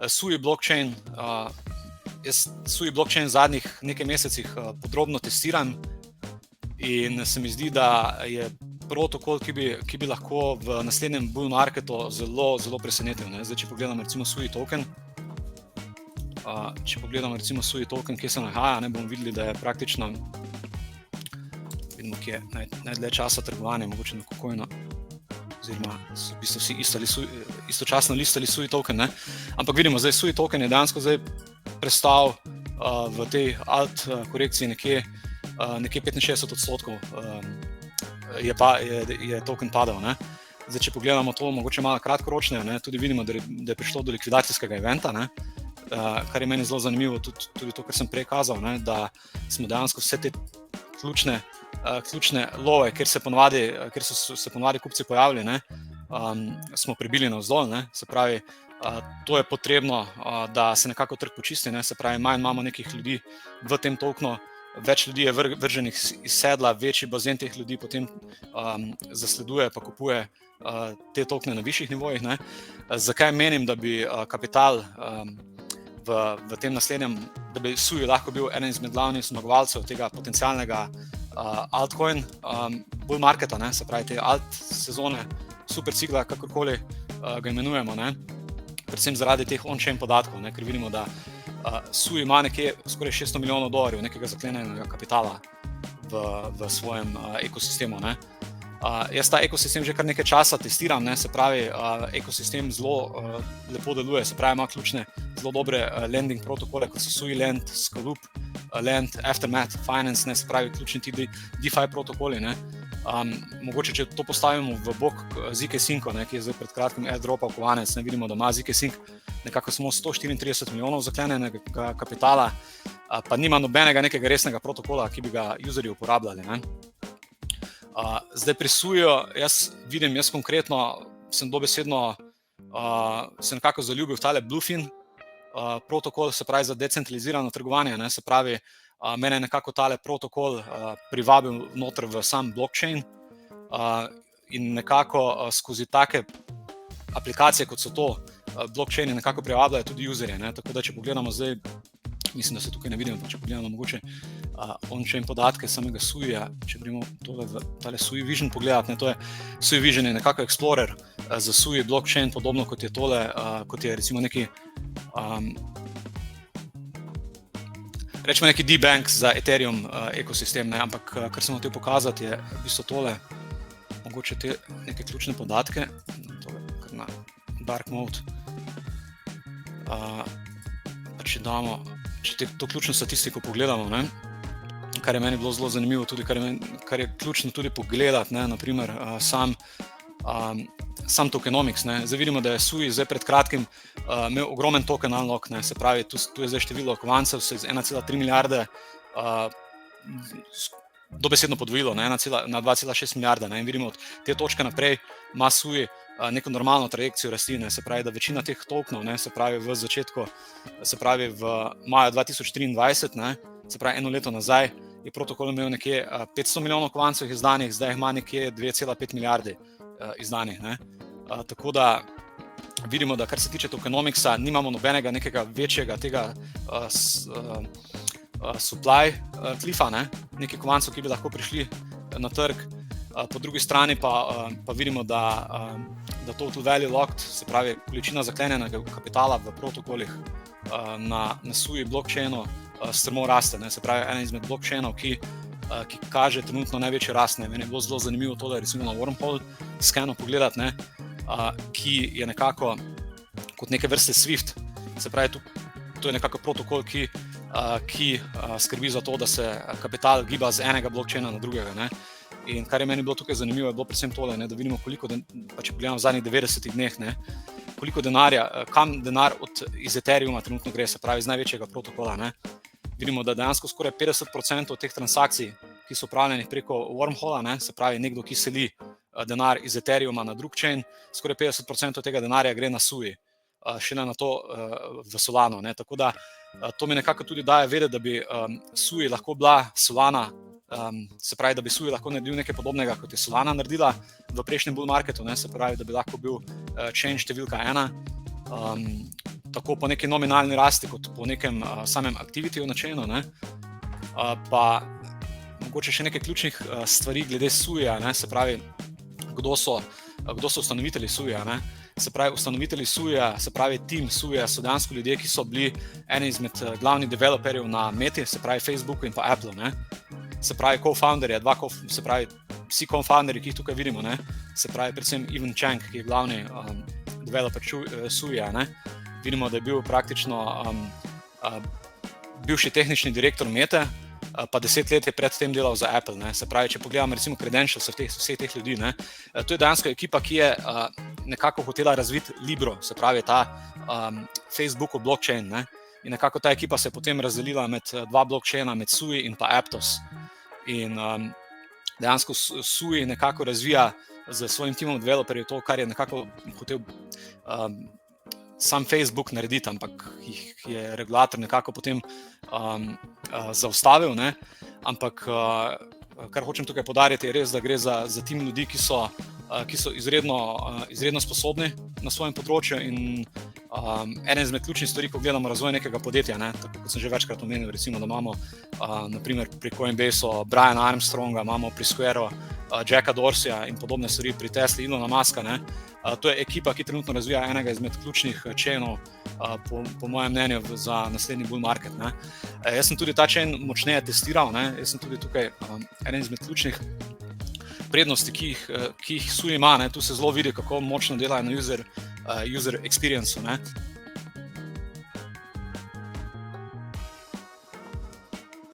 Sui blockchain, jaz Sui blockchain v zadnjih nekaj mesecih podrobno testiram in se mi zdi, da je protokol, ki bi lahko v naslednjem bull marketu zelo, zelo presenetil, ne. Zdaj, če pogledam recimo Sui token, kje se nahaja, ne, bomo videli, da je praktično, vidimo, kje je najdlje časa trgovanja, mogoče na KuCoinu, oziroma so v bistvu vsi istočasno listali Sui token, ne. Ampak vidimo, zdaj Sui token je dejansko zdaj prestal v tej alt korekciji nekje 65% je token padel, ne. Zdaj, če pogledamo to mogoče malo kratkoročneje, ne, tudi vidimo, da je prišlo do likvidacijskega eventa, ne, kar je meni zelo zanimivo, tudi to, kar sem prej kazal, ne, da smo dejansko vse te ključne love, kjer so se ponavadi kupci pojavili, ne, smo prebili navzdol, ne, se pravi, to je potrebno, da se nekako trg počisti, ne, se pravi, manj imamo nekih ljudi v tem tokenu, več ljudi je vrženih iz sedla, večji bazen teh ljudi potem zasleduje pa kupuje te tokene na višjih nivojih, ne. Zakaj menim, da bi kapital v tem naslednjem, da bi Sui lahko bil eden izmed glavnih zmagovalcev tega potencialnega altcoin bull marketa, ne, se pravi te alt sezone, super cikla, kakorkoli ga imenujemo, ne, predvsem zaradi teh on-chain podatkov, ne, ker vidimo, da Sui ima nekje skoraj $600 milijonov nekega zaklenjenega kapitala v svojem ekosistemu, ne. Jaz ta ekosistem že kar nekaj časa testiram, ne, se pravi, ekosistem zelo lepo deluje, se pravi, ima ključne zelo dobre lending protokole, kot so Sui Lend, Scaloop, Lend, Aftermath, Finance, ne, se pravi, ključni ti DeFi protokoli, ne. Mogoče, če to postavimo v bok zk-Sync, ne, ki je zdaj pred kratkim airdropal kovanec, ne, vidimo, da ima zk-Sync nekako samo 134 milijonov zaklenjenega kapitala, pa nima nobenega nekega resnega protokola, ki bi ga userji uporabljali, ne. Zdaj pri Suiju, jaz konkretno sem dobesedno se nekako zaljubil v tale Bluefin protokol, se pravi za decentralizirano trgovanje, ne, se pravi, mene je nekako tale protokol privabil noter v sam blockchain in nekako skozi take aplikacije, kot so to, blockchaini nekako privabljajo tudi userje, ne, tako da če pogledamo zdaj, mislim, da se tukaj ne vidimo, pa če pogledamo mogoče on-chain podatke samega Suija, če gremo tole v tale Sui Vision pogledati, ne, to je Sui Vision je nekako explorer za Sui blockchain, podobno kot je tole, kot je recimo neki rečemo neki D-Bank za Ethereum ekosistem, ne, ampak kar sem hotel pokazati je v bistvu tole, mogoče te neke ključne podatke, tole kar na dark mode, če to ključno statistiko pogledamo, ne, kar je meni bilo zelo zanimivo, tudi kar je ključno tudi pogledati, ne, naprimer sam tokenomics, ne, zdaj vidimo, da je Sui zdaj pred kratkim imel ogromen token unlock, ne, se pravi, tu je zdaj število kovancev se iz 1,3 milijarde dobesedno podvojilo, ne, na 2,6 milijarde, ne, in vidimo od te točke naprej ima Sui neko normalno trajekcijo rasti, ne, se pravi, da večina teh tokenov, ne, se pravi v začetku, se pravi v maju 2023, ne, se pravi eno leto nazaj, je protokol imel nekje 500 milijonov kovancev izdanih, zdaj ima nekje 2,5 milijarde izdanih, ne. Tako da vidimo, da kar se tiče tokenomicsa, nimamo nobenega nekega večjega tega supply cliffa, ne, nekaj kovancev, ki bi lahko prišli na trg, po drugi strani pa vidimo, da to value locked, se pravi, količina zaklenjenega kapitala v protokolih na Sui blockchainu strmo raste, ne, se pravi, eden izmed blockchainov, ki kaže trenutno največji rast, ne, meni je bilo zelo zanimivo to, da recimo na Wormhole skeno pogledati, ne, ki je nekako kot neke vrste Swift, se pravi, to je nekako protokol, ki skrbi za to, da se kapital giba z enega blockchaina na drugega, ne. In kar je meni bilo tukaj zanimivo, je bilo predvsem tole, ne, da vidimo, koliko, pa če pogledamo v zadnjih 90 dneh, ne, koliko denarja, kam denar iz Ethereuma trenutno gre, se pravi iz največjega protokola, ne. Vidimo, da dejansko skoraj 50% teh transakcij, ki so upravljeni preko Wormhola, ne, se pravi nekdo, ki seli denar iz Ethereuma na drug chain, skoraj 50% tega denarja gre na Sui, šele na to v Solano, ne, tako da to mi nekako tudi daje vedeti, da bi Sui lahko bila Solana se pravi, da bi Sui lahko naredil nekaj podobnega, kot je Solana naredila v prejšnjem bull marketu, ne, se pravi, da bi lahko bil chain številka 1, tako po neki nominalni rasti, kot po nekem samem activity na chainu, ne. Pa mogoče še nekaj ključnih stvari glede Suija, ne, se pravi, kdo so ustanovitelji Suija, ne. Se pravi, ustanovitelji Suija, se pravi, tim Suija so dejansko ljudje, ki so bili eni izmed glavnih developerjev na Meti, se pravi Facebooku in pa Apple, ne. Se pravi, co-founderja, se pravi, vsi co-founderji, ki jih tukaj vidimo, ne, se pravi, predvsem Evan Cheng, ki je glavni developer Suija, ne. Vidimo, da je bil praktično bivši tehnični direktor Mete, pa 10 let je predtem delal za Apple, ne. Se pravi, če pogledamo recimo credentials vseh teh ljudi, ne, to je dejansko ekipa, ki je nekako hotela razviti Libro, se pravi ta Facebookov blockchain, ne. In nekako ta ekipa se je potem razdelila med dva blockchaina, med Sui in pa Aptos. In dejansko Sui nekako razvija z svojim timom developerjev to, kar je nekako hotel sam Facebook narediti, ampak jih je regulator nekako potem zaustavil, ne. Ampak kar hočem tukaj poudariti, je res, da gre za tim ljudi, ki so izredno sposobni na svojem področju in ena izmed ključnih stvari, ko gledamo razvoj nekega podjetja, ne, tako kot sem že večkrat omenil, recimo, da imamo naprimer pri Coinbaseu Briana Armstronga, imamo pri Squareu Jacka Dorseyja in podobne stvari, pri Tesli Elona Muska, ne. To je ekipa, ki trenutno razvija enega izmed ključnih chainov, po mojem mnenju, za naslednji bull market, ne. Jaz sem tudi ta chain močneje testiral, ne. Jaz sem tudi tukaj ena izmed ključnih prednosti, ki jih Sui ima, ne. Tu se zelo vidi, kako močno delajo na user experience-u, ne.